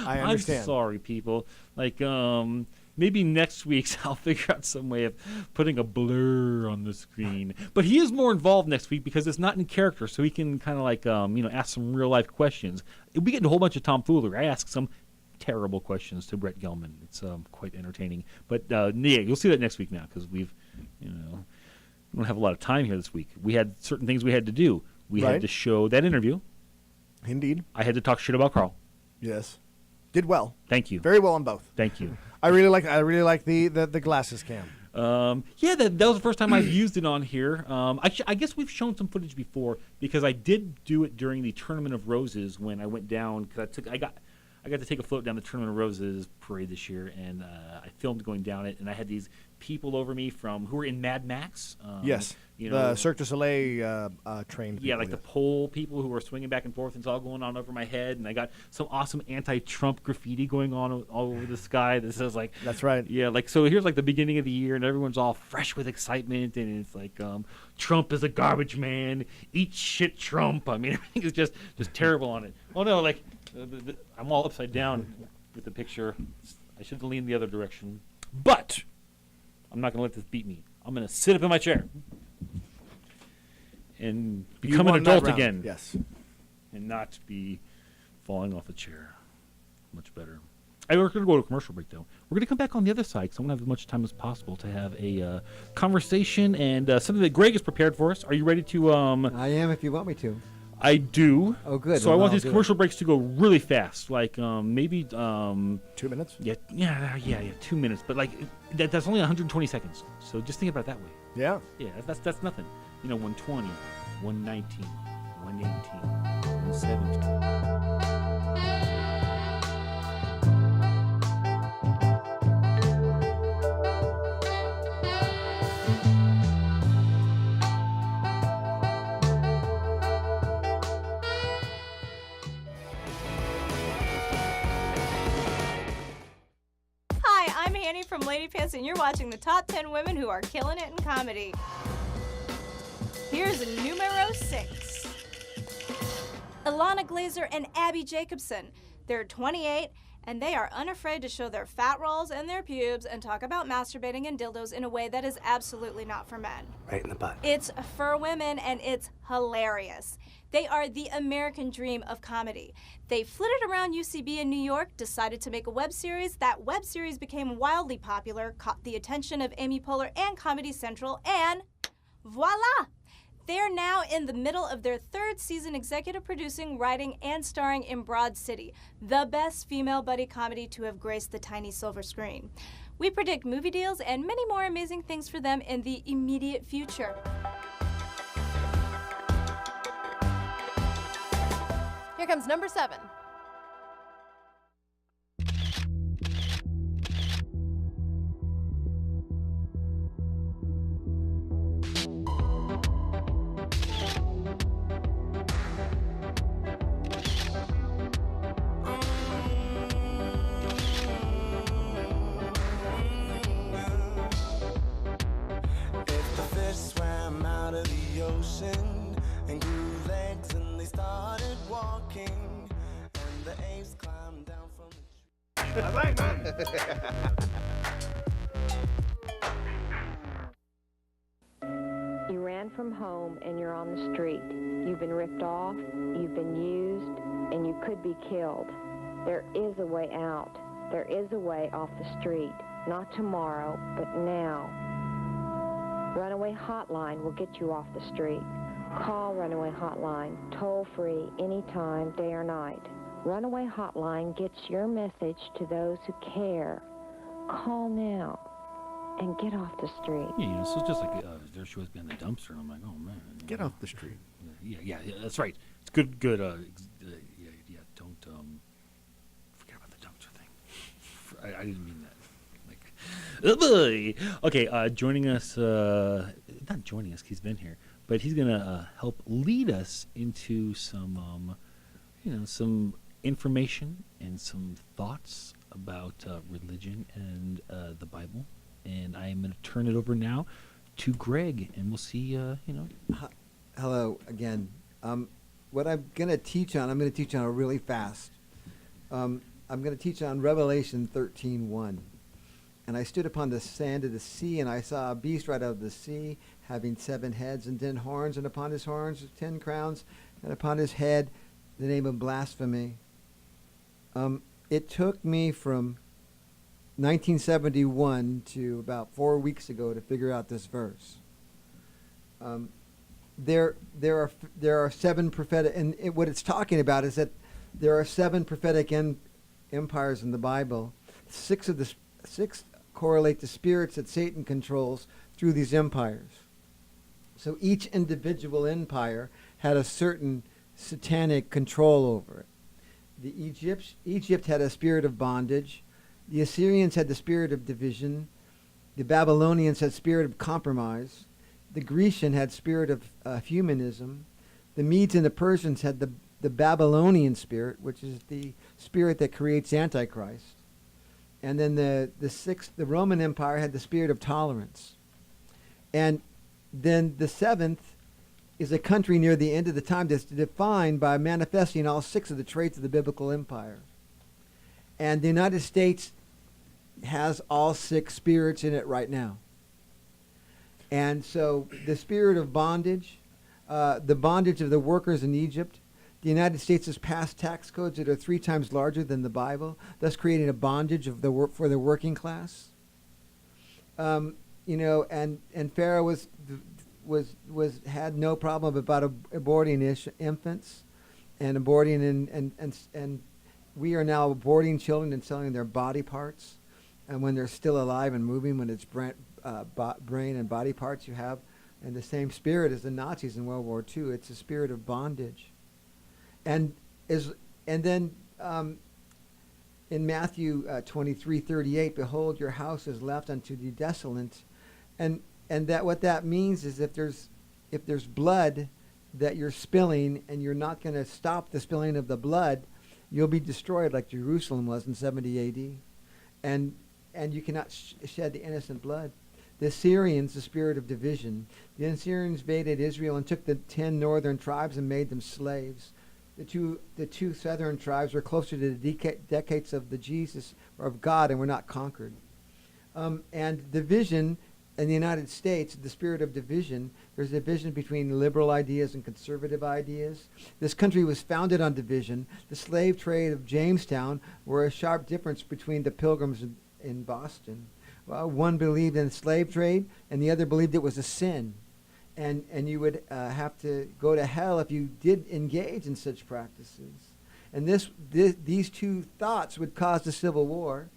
S4: I understand.
S3: I'm sorry, people. Like, maybe next week's I'll figure out some way of putting a blur on the screen. But he is more involved next week because it's not in character, so he can kind of like, ask some real life questions. We get into a whole bunch of tomfoolery. I ask some terrible questions to Brett Gelman. It's quite entertaining. But yeah, you'll see that next week now because we don't have a lot of time here this week. We had certain things we had to do. We had to show that interview.
S4: Indeed.
S3: I had to talk shit about Carl.
S4: Yes. Did well.
S3: Thank you.
S4: Very well on both.
S3: Thank you.
S4: I really like the glasses cam.
S3: Yeah, that was the first time I've used it on here. I guess we've shown some footage before because I did do it during the Tournament of Roses when I went down because I got to take a float down the Tournament of Roses parade this year, and I filmed going down it, and I had these people over me who were in Mad Max.
S4: Yes. The Cirque du Soleil trained people.
S3: Yeah, like the pole people who were swinging back and forth, and it's all going on over my head. And I got some awesome anti-Trump graffiti going on all over the sky. This is like...
S4: That's right.
S3: Yeah, like, so here's like the beginning of the year, and everyone's all fresh with excitement, and it's like, Trump is a garbage man. Eat shit, Trump. I mean, everything is just terrible on it. Oh, no, like, I'm all upside down with the picture. I should have leaned the other direction. But I'm not going to let this beat me. I'm going to sit up in my chair and become an adult again.
S4: Yes.
S3: And not be falling off a chair. Much better. We're going to go to a commercial break, though. We're going to come back on the other side because I want to have as much time as possible to have a conversation and something that Greg has prepared for us. Are you ready to...
S5: I am if you want me to.
S3: I do.
S5: Oh, good.
S3: So I want these commercial breaks to go really fast, like maybe
S4: 2 minutes.
S3: Yeah, 2 minutes. But like that's only 120 seconds. So just think about it that way.
S4: Yeah.
S3: Yeah, that's nothing. 120, 119, 118, 117.
S21: From Lady Pants, and you're watching the top 10 women who are killing it in comedy. Here's numero 6. Ilana Glazer and Abby Jacobson. They're 28, and they are unafraid to show their fat rolls and their pubes and talk about masturbating and dildos in a way that is absolutely not for men.
S4: Right in the butt.
S21: It's for women, and it's hilarious. They are the American dream of comedy. They flitted around UCB in New York, decided to make a web series. That web series became wildly popular, caught the attention of Amy Poehler and Comedy Central, and voila! They're now in the middle of their 3rd season executive producing, writing, and starring in Broad City, the best female buddy comedy to have graced the tiny silver screen. We predict movie deals and many more amazing things for them in the immediate future.
S1: Here comes number 7.
S22: And grew legs and they started walking, and the apes climbed down from the tree.
S15: You ran from home and you're on the street. You've been ripped off, you've been used, and you could be killed. There is a way out. There is a way off the street. Not tomorrow, but now. Runaway Hotline will get you off the street. Call Runaway Hotline, toll free, anytime, day or night. Runaway Hotline gets your message to those who care. Call now and get off the street.
S3: Yeah, you know, so it's just like there she was behind the dumpster. And I'm like, oh man,
S4: Get off the street.
S3: Yeah, that's right. It's good. Yeah, don't forget about the dumpster thing. I didn't mean that. Like, oh boy. Okay, joining us, not joining us, he's been here, but he's gonna help lead us into some, some information and some thoughts about religion and the Bible. And I am gonna turn it over now to Greg, and we'll see.
S5: Hello again. What I'm going to teach on, I'm going to teach on really fast. I'm going to teach on Revelation 13:1. And I stood upon the sand of the sea, and I saw a beast right out of the sea, having 7 heads and 10 horns, and upon his horns 10 crowns, and upon his head the name of blasphemy. It took me from 1971 to about 4 weeks ago to figure out this verse. There are 7 prophetic, and what it's talking about is that there are 7 prophetic empires in the Bible. 6 correlate to spirits that Satan controls through these empires. So each individual empire had a certain satanic control over it. Egypt had a spirit of bondage. The Assyrians had the spirit of division. The Babylonians had spirit of compromise. The Grecian had spirit of humanism. The Medes and the Persians had the Babylonian spirit, which is the spirit that creates Antichrist. And then the Roman Empire had the spirit of tolerance. And then the 7th is a country near the end of the time that's defined by manifesting all 6 of the traits of the biblical empire. And the United States has all 6 spirits in it right now. And so the spirit of bondage, the bondage of the workers in Egypt, the United States has passed tax codes that are 3 times larger than the Bible, thus creating a bondage of for the working class. And Pharaoh had no problem about aborting infants, and aborting and we are now aborting children and selling their body parts, and when they're still alive and moving, when it's brain and body parts you have, and the same spirit as the Nazis in World War II. It's a spirit of bondage. And then in Matthew 23:38, behold, your house is left unto the desolate, and that what that means is if there's blood that you're spilling and you're not going to stop the spilling of the blood, you'll be destroyed like Jerusalem was in 70 A.D. And you cannot shed the innocent blood. The Assyrians, the spirit of division. The Assyrians invaded Israel and took the 10 northern tribes and made them slaves. The two southern tribes were closer to the decades of the Jesus or of God and were not conquered. And division in the United States, the spirit of division, there's a division between liberal ideas and conservative ideas. This country was founded on division. The slave trade of Jamestown were a sharp difference between the Pilgrims in Boston. One believed in the slave trade, and the other believed it was a sin. and you would have to go to hell if you did engage in such practices. And these two thoughts would cause the Civil War.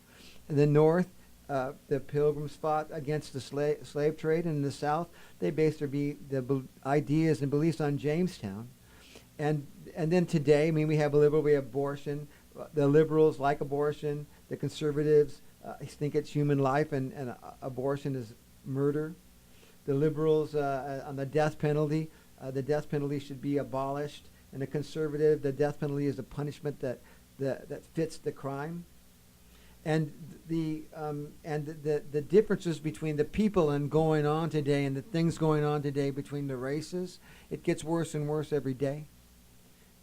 S5: In the North, the Pilgrims fought against the slave trade, and in the South, they based the ideas and beliefs on Jamestown. And then today, I mean, we have abortion. The liberals like abortion. The conservatives think it's human life, and abortion is murder. The liberals on the death penalty should be abolished. And the conservative, the death penalty is a punishment that fits the crime. And the differences between the people and going on today and the things going on today between the races, it gets worse and worse every day.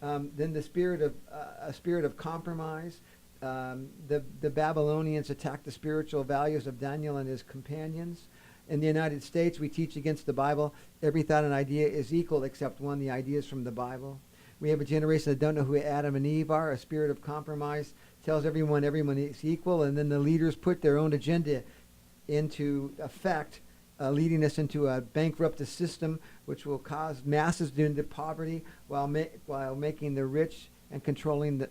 S5: Then the spirit of compromise. The Babylonians attacked the spiritual values of Daniel and his companions. In the United States, we teach against the Bible. Every thought and idea is equal except one. The idea is from the Bible. We have a generation that don't know who Adam and Eve are. A spirit of compromise tells everyone is equal, and then the leaders put their own agenda into effect, leading us into a bankrupt system which will cause masses into poverty while making the rich and controlling the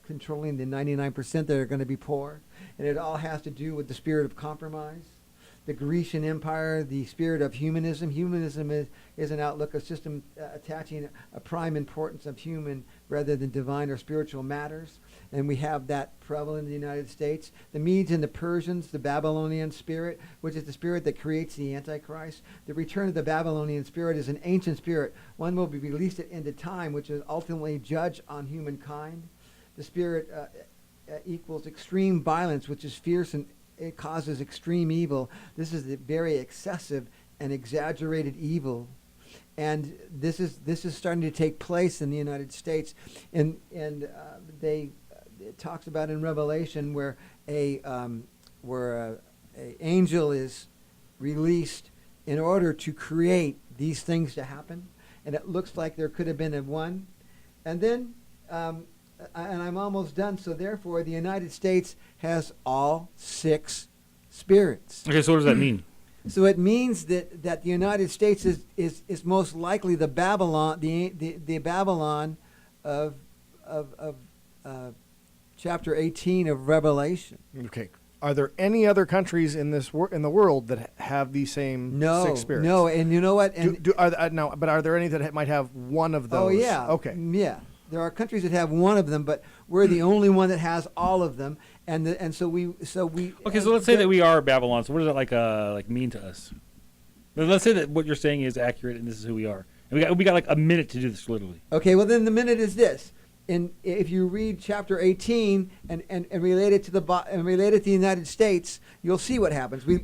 S5: 99% that are going to be poor. And it all has to do with the spirit of compromise. The Grecian Empire, the spirit of humanism. Humanism is an outlook, a system attaching a prime importance of human rather than divine or spiritual matters. And we have that prevalent in the United States. The Medes and the Persians, the Babylonian spirit, which is the spirit that creates the Antichrist. The return of the Babylonian spirit is an ancient spirit. One will be released at end of time, which is ultimately judge on humankind. The spirit equals extreme violence, which is fierce and it causes extreme evil. This is the very excessive and exaggerated evil, and this is starting to take place in the United States. And it talks about in Revelation where a angel is released in order to create these things to happen, and it looks like there could have been a one, and then. And I'm almost done. So therefore, the United States has all 6 spirits.
S3: Okay, so what does that mean?
S5: So it means that the United States is most likely the Babylon, the Babylon of chapter 18 of Revelation.
S4: Okay. Are there any other countries in in the world that have the same 6 spirits?
S5: No, and you know what? And
S4: but are there any that might have one of those?
S5: Oh yeah.
S4: Okay.
S5: Yeah. There are countries that have one of them, but we're the only one that has all of them, and so we.
S3: Okay, so let's say that we are Babylon. So what does that like mean to us? Let's say that what you're saying is accurate, and this is who we are. And we got like a minute to do this, literally.
S5: Okay, well then the minute is this. And if you read chapter 18 and relate it to the United States, you'll see what happens. We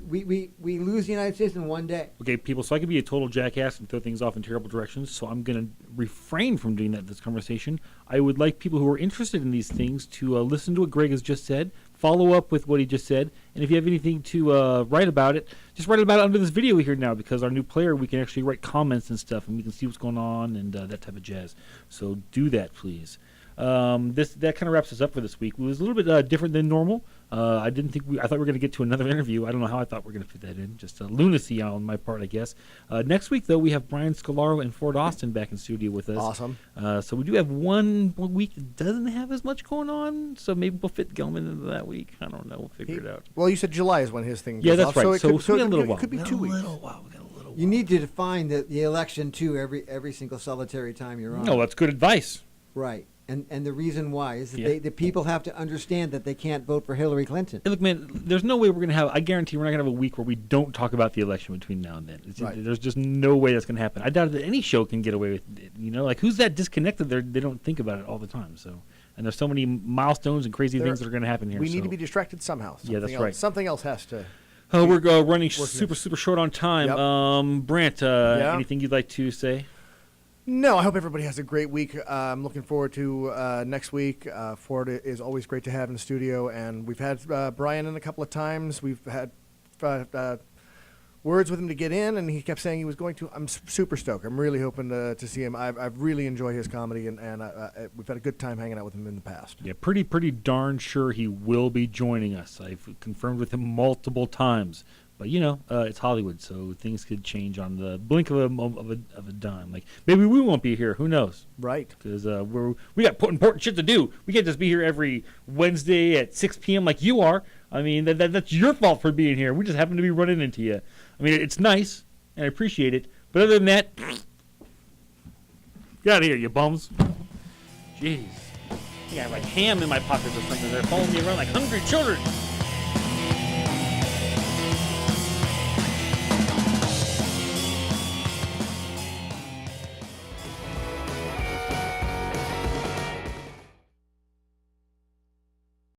S5: lose the United States in one day.
S3: Okay, people. So I could be a total jackass and throw things off in terrible directions. So I'm going to refrain from doing that in this conversation. I would like people who are interested in these things to listen to what Greg has just said, follow up with what he just said, and if you have anything to write about it, just write about it under this video here now, because our new player, we can actually write comments and stuff, and we can see what's going on and that type of jazz. So do that, please. That kind of wraps us up for this week. It was a little bit different than normal. I thought we were going to get to another interview. I don't know how I thought we were going to fit that in. Just a lunacy on my part, I guess. Next week, though, we have Brian Scalaro and Ford Austin back in studio with us.
S4: Awesome.
S3: So we do have one week that doesn't have as much going on. So maybe we'll fit Gelman into that week. I don't know. We'll figure it out.
S4: Well, you said July is when his thing goes
S3: Yeah, that's
S4: off,
S3: right.
S4: So
S3: So we got a little while.
S4: It could be 2 weeks.
S3: We got a little while.
S5: You need to define the election too every single solitary time you're on.
S3: No, that's good advice.
S5: Right. And the reason why is that the people have to understand that they can't vote for Hillary Clinton.
S3: Hey, look, man, there's no way we're going to have, I guarantee we're not going to have a week where we don't talk about the election between now and then.
S5: Right.
S3: There's just no way that's going to happen. I doubt that any show can get away with it. Like, who's that disconnected? They don't think about it all the time. So, and there's so many milestones and crazy things that are going to happen here.
S4: We need to be distracted somehow.
S3: Yeah, that's right.
S4: Something else has to.
S3: We're running super short on time.
S4: Yep.
S3: Brant, anything you'd like to say?
S4: No, I hope everybody has a great week. I'm looking forward to next week. Ford is always great to have in the studio, and we've had Brian in a couple of times. We've had words with him to get in, and he kept saying he was going to. I'm super stoked. I'm really hoping to see him. I've really enjoyed his comedy, and we've had a good time hanging out with him in the past.
S3: Yeah, pretty darn sure he will be joining us. I've confirmed with him multiple times. But it's Hollywood, so things could change on the blink of a dime. Like maybe we won't be here. Who knows?
S4: Right.
S3: Because we got important shit to do. We can't just be here every Wednesday at 6 p.m. like you are. I mean, that's your fault for being here. We just happen to be running into you. I mean, it's nice and I appreciate it. But other than that, get out of here, you bums. Jeez. I got like ham in my pockets or something. They're following me around like hungry children.